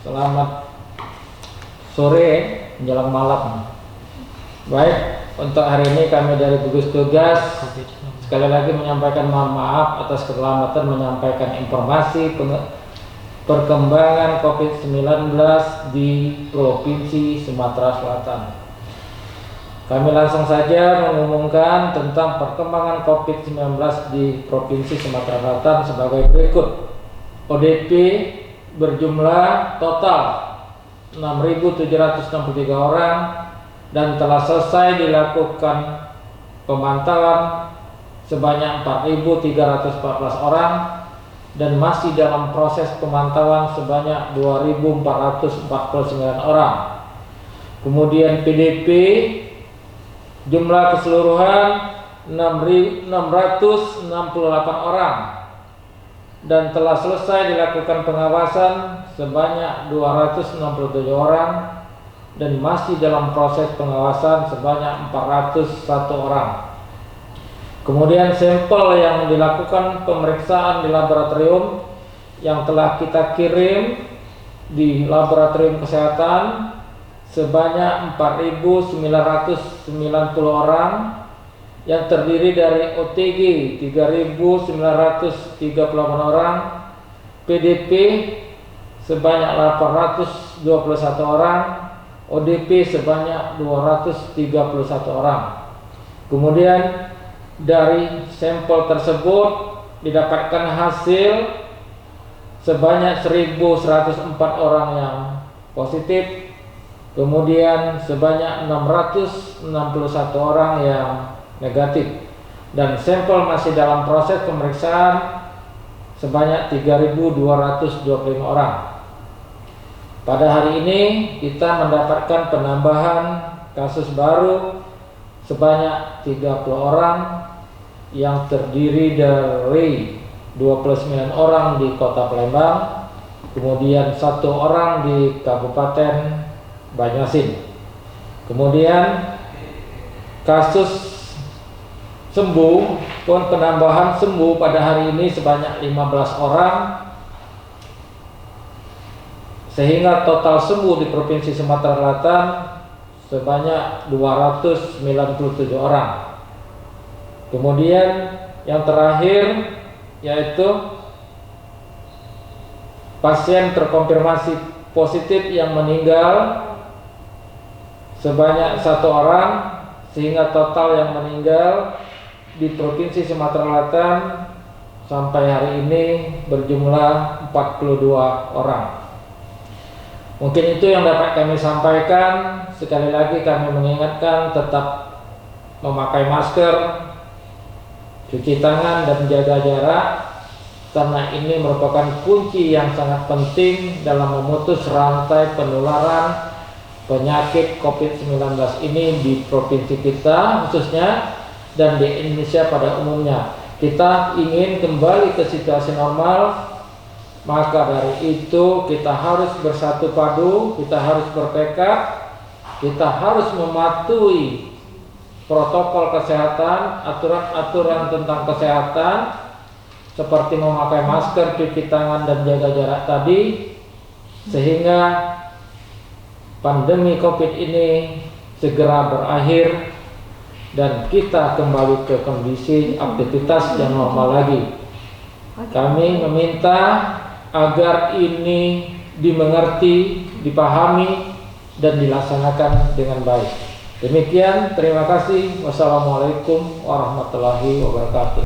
Selamat sore menjelang malam. Baik, untuk hari ini kami dari gugus tugas sekali lagi menyampaikan mohon maaf atas keterlambatan menyampaikan informasi perkembangan COVID-19 di Provinsi Sumatera Selatan. Kami langsung saja mengumumkan tentang perkembangan COVID-19 di Provinsi Sumatera Selatan sebagai berikut. ODP berjumlah total 6.763 orang dan telah selesai dilakukan pemantauan sebanyak 4.314 orang dan masih dalam proses pemantauan sebanyak 2.449 orang. Kemudian PDP jumlah keseluruhan 668 orang dan telah selesai dilakukan pengawasan sebanyak 267 orang dan masih dalam proses pengawasan sebanyak 401 orang. Kemudian sampel yang dilakukan pemeriksaan di laboratorium yang telah kita kirim di laboratorium kesehatan sebanyak 4.990 orang yang terdiri dari OTG 3.938 orang, PDP sebanyak 821 orang, ODP sebanyak 231 orang. Kemudian dari sampel tersebut didapatkan hasil sebanyak 1.104 orang yang positif, kemudian sebanyak 661 orang yang negatif, dan sampel masih dalam proses pemeriksaan sebanyak 3.225 orang. Pada hari ini kita mendapatkan penambahan kasus baru sebanyak 30 orang yang terdiri dari 29 orang di Kota Palembang, kemudian 1 orang di Kabupaten Banyuasin. Kemudian kasus sembuh pun penambahan sembuh pada hari ini sebanyak 15 orang, sehingga total sembuh di Provinsi Sumatera Selatan sebanyak 297 orang. Kemudian yang terakhir yaitu pasien terkonfirmasi positif yang meninggal sebanyak 1 orang, sehingga total yang meninggal di Provinsi Sumatera Selatan sampai hari ini berjumlah 42 orang. Mungkin itu yang dapat kami sampaikan. Sekali lagi kami mengingatkan tetap memakai masker, cuci tangan dan jaga jarak, karena ini merupakan kunci yang sangat penting dalam memutus rantai penularan penyakit COVID-19 ini di provinsi kita khususnya dan di Indonesia pada umumnya. Kita ingin kembali ke situasi normal, maka dari itu kita harus bersatu padu, kita harus bertekad, kita harus mematuhi protokol kesehatan, aturan-aturan tentang kesehatan seperti memakai masker, cuci tangan dan jaga jarak tadi, sehingga pandemi COVID ini segera berakhir dan kita kembali ke kondisi aktivitas yang normal lagi. Kami meminta agar ini dimengerti, dipahami, dan dilaksanakan dengan baik. Demikian, terima kasih. Wassalamualaikum warahmatullahi wabarakatuh.